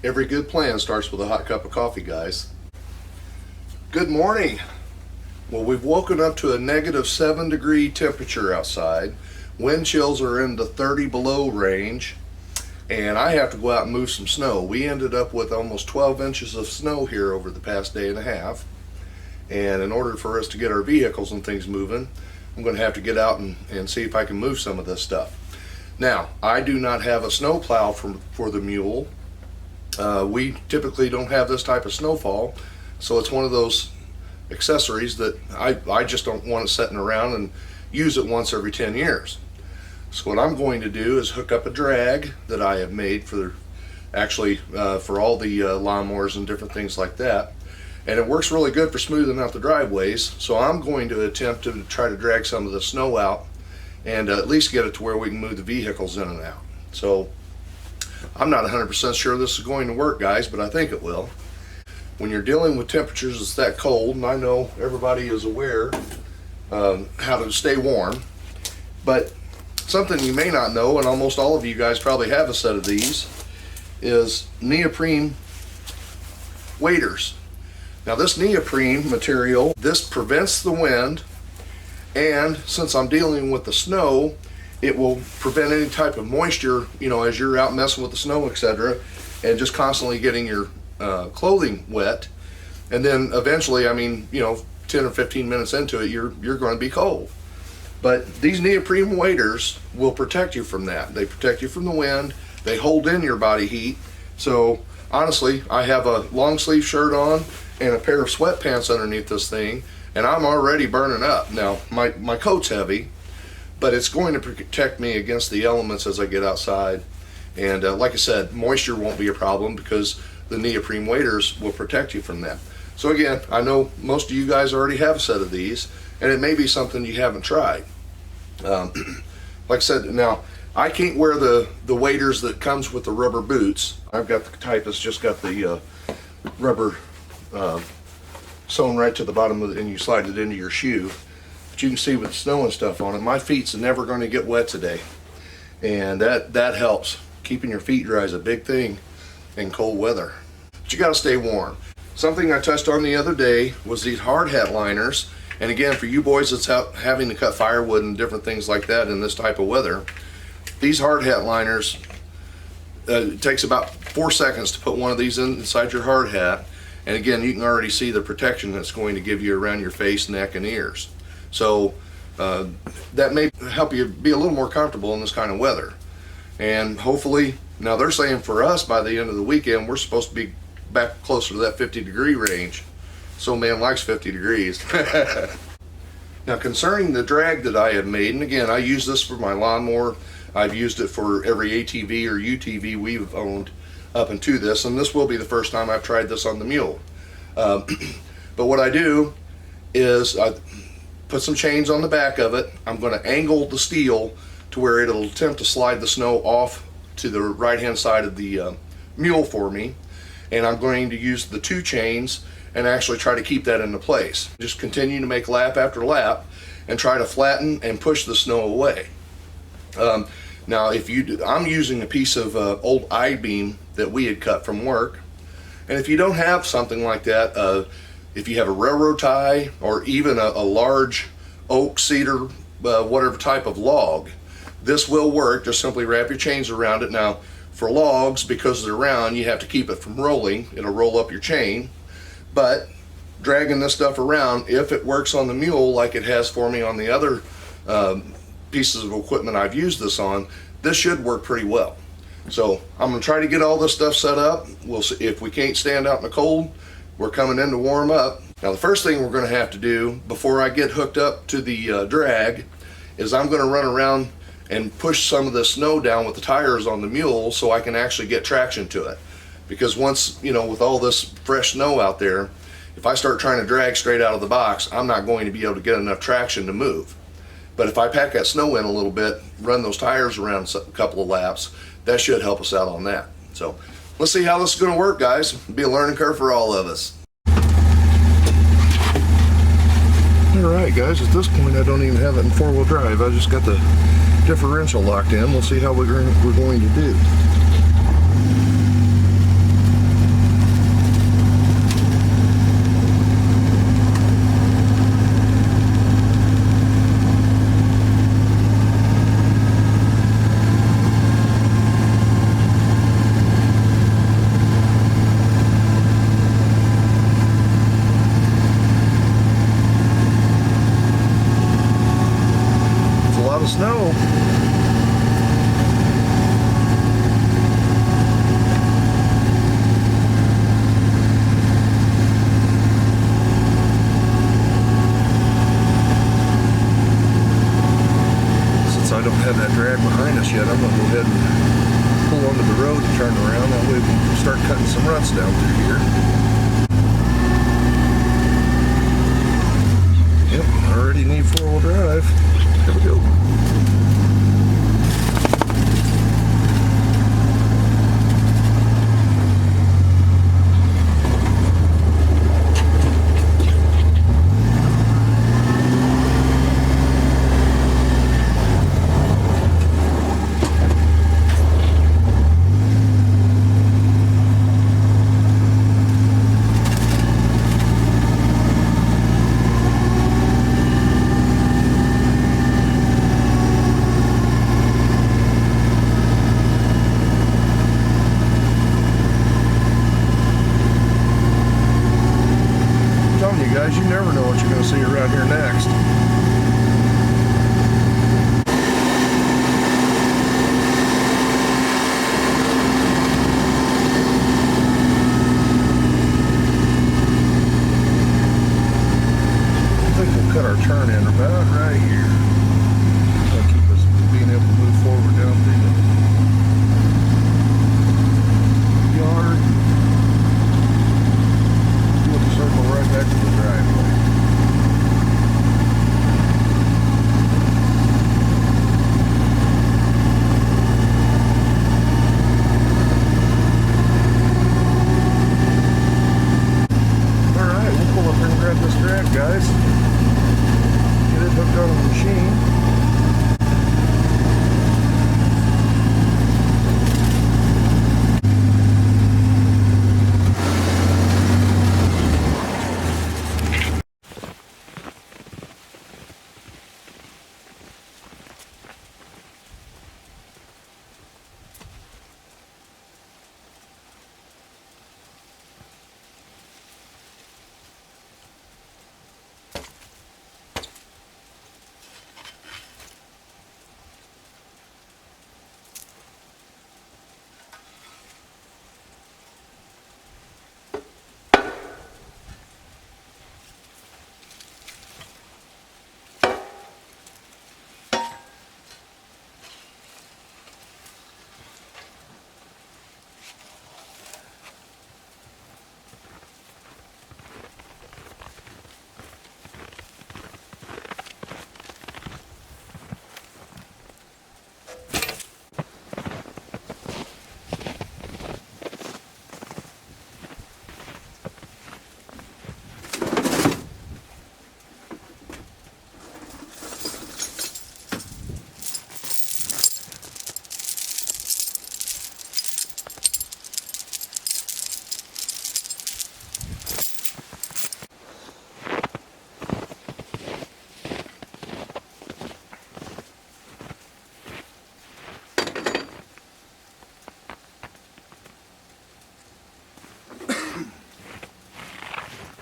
Every good plan starts with a hot cup of coffee, guys. Good morning. Well, we've woken up to a -7-degree temperature outside. Wind chills are in the 30 below range, and I have to go out and move some snow. We ended up with almost 12 inches of snow here over the past day and a half. And in order for us to get our vehicles and things moving, I'm going to have to get out and see if I can move some of this stuff. Now, I do not have a snow plow for the Mule. We typically don't have this type of snowfall, so it's one of those accessories that I just don't want it sitting around and use it once every 10 years. So what I'm going to do is hook up a drag that I have made for for all the lawnmowers and different things like that, and it works really good for smoothing out the driveways. So I'm going to attempt to try to drag some of the snow out and at least get it to where we can move the vehicles in and out. So I'm not 100% sure this is going to work, guys, but I think it will. When you're dealing with temperatures that's that cold, and I know everybody is aware how to stay warm, but something you may not know, and almost all of you guys probably have a set of these, is neoprene waders. Now this neoprene material, this prevents the wind, and since I'm dealing with the snow, it will prevent any type of moisture, as you're out messing with the snow, etc., and just constantly getting your clothing wet. And then eventually, 10 or 15 minutes into it, you're going to be cold. But these neoprene waders will protect you from that. They protect you from the wind. They hold in your body heat. So honestly, I have a long sleeve shirt on and a pair of sweatpants underneath this thing, and I'm already burning up. Now, my coat's heavy, but it's going to protect me against the elements as I get outside. And like I said, moisture won't be a problem because the neoprene waders will protect you from that. So again, I know most of you guys already have a set of these, and it may be something you haven't tried. Like I said, now I can't wear the waders that comes with the rubber boots. I've got the type that's just got the rubber sewn right to the bottom of it, and you slide it into your shoe. But you can see with snow and stuff on it, my feet's never going to get wet today, and that helps. Keeping your feet dry is a big thing in cold weather. But you got to stay warm. Something I touched on the other day was these hard hat liners. And again, for you boys that's out having to cut firewood and different things like that in this type of weather, these hard hat liners, it takes about 4 seconds to put one of these inside your hard hat. And again, you can already see the protection that's going to give you around your face, neck, and ears. So that may help you be a little more comfortable in this kind of weather. And hopefully, now they're saying for us by the end of the weekend, we're supposed to be back closer to that 50-degree range. So man likes 50 degrees. Now concerning the drag that I have made, and again, I use this for my lawnmower. I've used it for every ATV or UTV we've owned up into this, and this will be the first time I've tried this on the Mule. But what I do is I put some chains on the back of it. I'm going to angle the steel to where it'll attempt to slide the snow off to the right hand side of the Mule for me, and I'm going to use the 2 chains and actually try to keep that into place. Just continue to make lap after lap and try to flatten and push the snow away. Now I'm using a piece of old I-beam that we had cut from work, and if you don't have something like that, if you have a railroad tie or even a large oak, cedar, whatever type of log, this will work. Just simply wrap your chains around it. Now for logs, because they're round, you have to keep it from rolling. It'll roll up your chain. But dragging this stuff around, if it works on the Mule like it has for me on the other pieces of equipment I've used this on, this should work pretty well. So I'm going to try to get all this stuff set up. We'll see. If we can't stand out in the cold, we're coming in to warm up. Now the first thing we're going to have to do before I get hooked up to the drag is I'm going to run around and push some of the snow down with the tires on the Mule so I can actually get traction to it. Because once, with all this fresh snow out there, if I start trying to drag straight out of the box, I'm not going to be able to get enough traction to move. But if I pack that snow in a little bit, run those tires around a couple of laps, that should help us out on that. So let's see how this is going to work, guys. It'll be a learning curve for all of us. Alright guys, at this point I don't even have it in 4-wheel drive. I just got the differential locked in. We'll see how we're going to do. snow. Since I don't have that drag behind us yet, I'm going to go ahead and pull onto the road and turn around. That way we can start cutting some ruts down through here. Yep, already need four-wheel drive. Here we go. You never know what you're going to see around here next. I think we'll cut our turn in about right here. That'll keep us being able to move forward down through the yard. We'll circle right back to the driveway. Alright, we'll pull up here and grab this drag, guys. Get it hooked on the machine.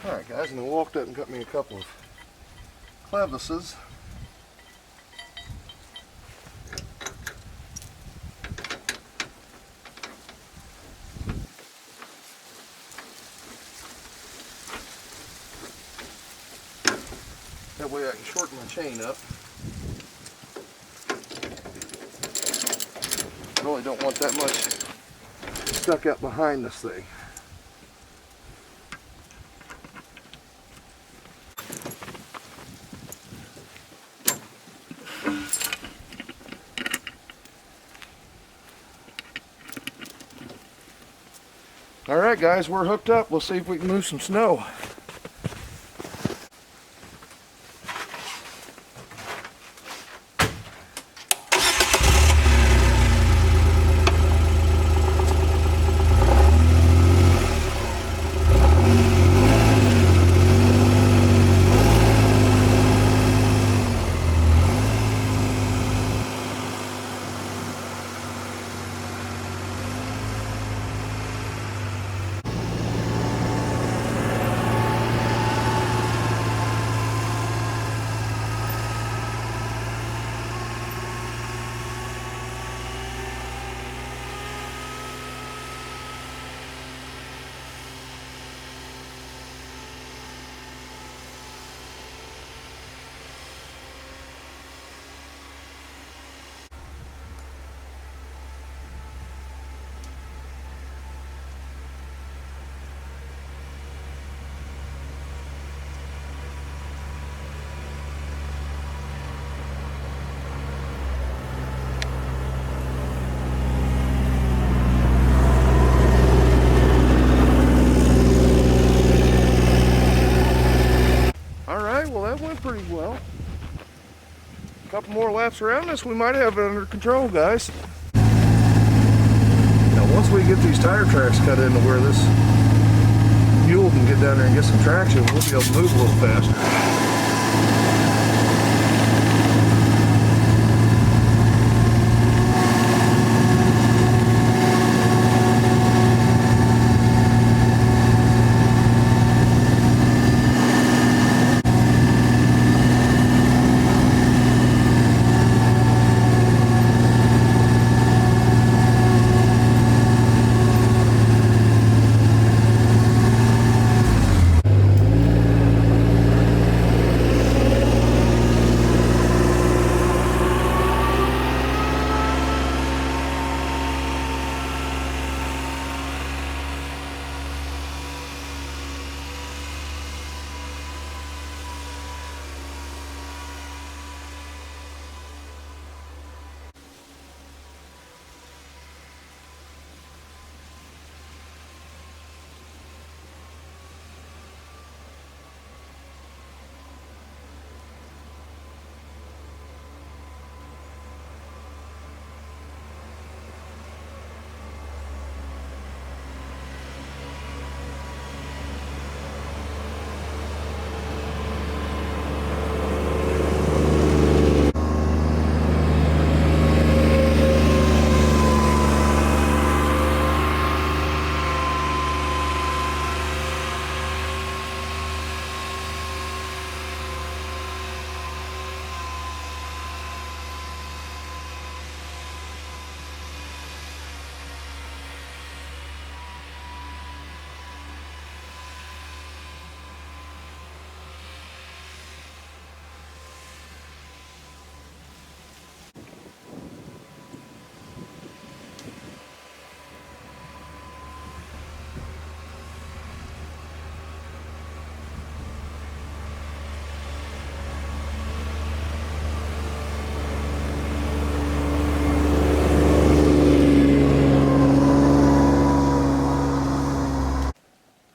Alright guys, and I walked up and got me a couple of clevises. That way I can shorten my chain up. Really don't want that much stuck out behind this thing. Alright guys, we're hooked up. We'll see if we can move some snow. couple more laps around this, we might have it under control, guys. Now once we get these tire tracks cut into where this Mule can get down there and get some traction, we'll be able to move a little faster.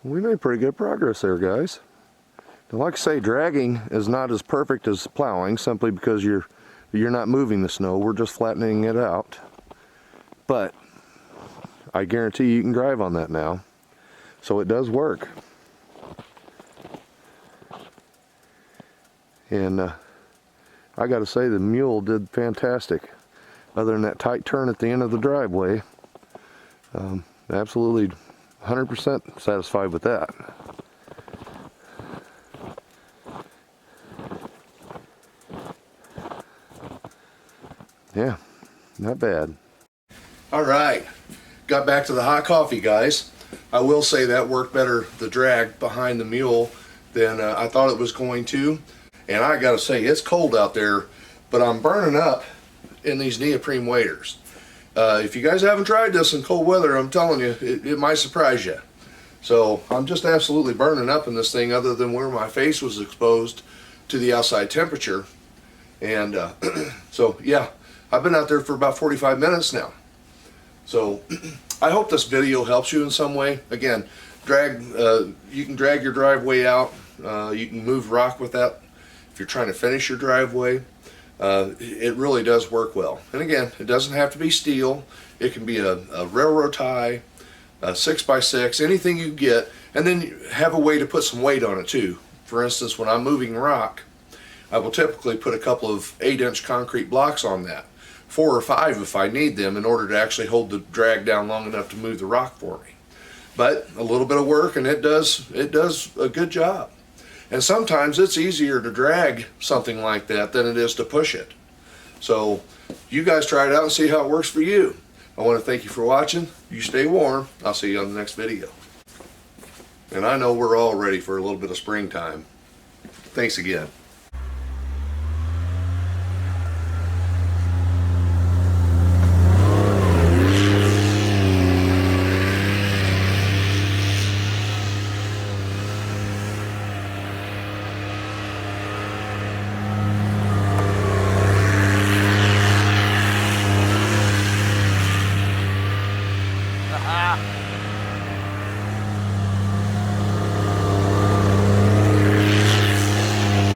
We made pretty good progress there, guys. Now, like I say, dragging is not as perfect as plowing, simply because you're not moving the snow. We're just flattening it out. But I guarantee you can drive on that now. So it does work. And I got to say, the Mule did fantastic. Other than that tight turn at the end of the driveway, absolutely 100% satisfied with that. Yeah, not bad. All right, got back to the hot coffee, guys. I will say that worked better, the drag behind the Mule, than I thought it was going to. And I gotta say, it's cold out there, but I'm burning up in these neoprene waders. If you guys haven't tried this in cold weather, I'm telling you, it might surprise you. So I'm just absolutely burning up in this thing, other than where my face was exposed to the outside temperature. And so yeah, I've been out there for about 45 minutes now. So I hope this video helps you in some way. Again, you can drag your driveway out. You can move rock with that if you're trying to finish your driveway. It really does work well. And again, it doesn't have to be steel. It can be a railroad tie, a 6x6, anything you get, and then you have a way to put some weight on it too. For instance, when I'm moving rock, I will typically put a couple of 8-inch concrete blocks on that, 4 or 5 if I need them, in order to actually hold the drag down long enough to move the rock for me. But a little bit of work, and it does a good job. And sometimes it's easier to drag something like that than it is to push it. So you guys try it out and see how it works for you. I want to thank you for watching. You stay warm. I'll see you on the next video. And I know we're all ready for a little bit of springtime. Thanks again.